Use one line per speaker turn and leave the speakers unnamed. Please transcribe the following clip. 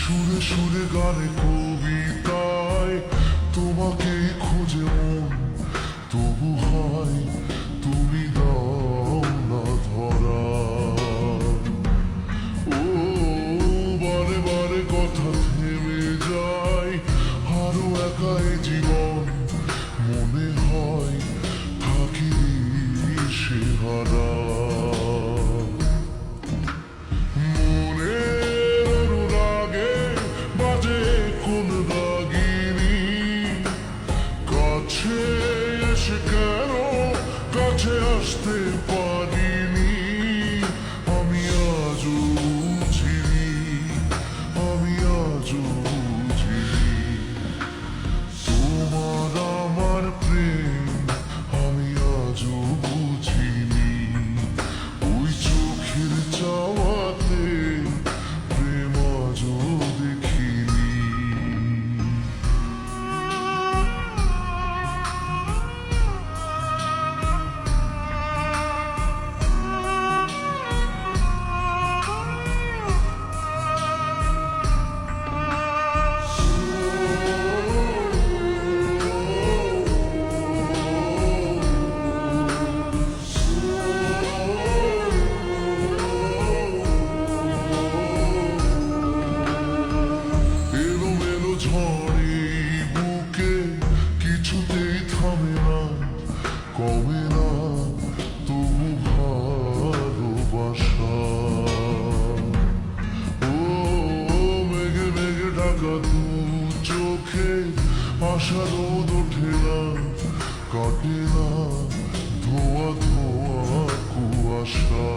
সুরে সুরে গানে কবিতায় তোমাকেই খুঁজে মন, তবু হয় তুমি দাও না ধরা। ও বারে বারে কথা থেমে যায়, আরো একাই জীবন মনে হয় থাকি সে হারা। কাছে এসে কেন কাছে আসতে পারিনি, আমি আজও বুঝিনি, আমি আজও বুঝিনি তোমার আমার প্রেম, আমি আজও বুঝিনি। ওই চোখের চাওয়াতে প্রেম আজও দেখিনি। ঝড়ে বুকে কিছুতেই থামে না, কমে না তবু ভালোবাসা। ও মেঘে মেঘে ঢাকা দু চোখে আশা রোদ ওঠে না, কাটে না ধোয়া ধোয়া কুয়াশা।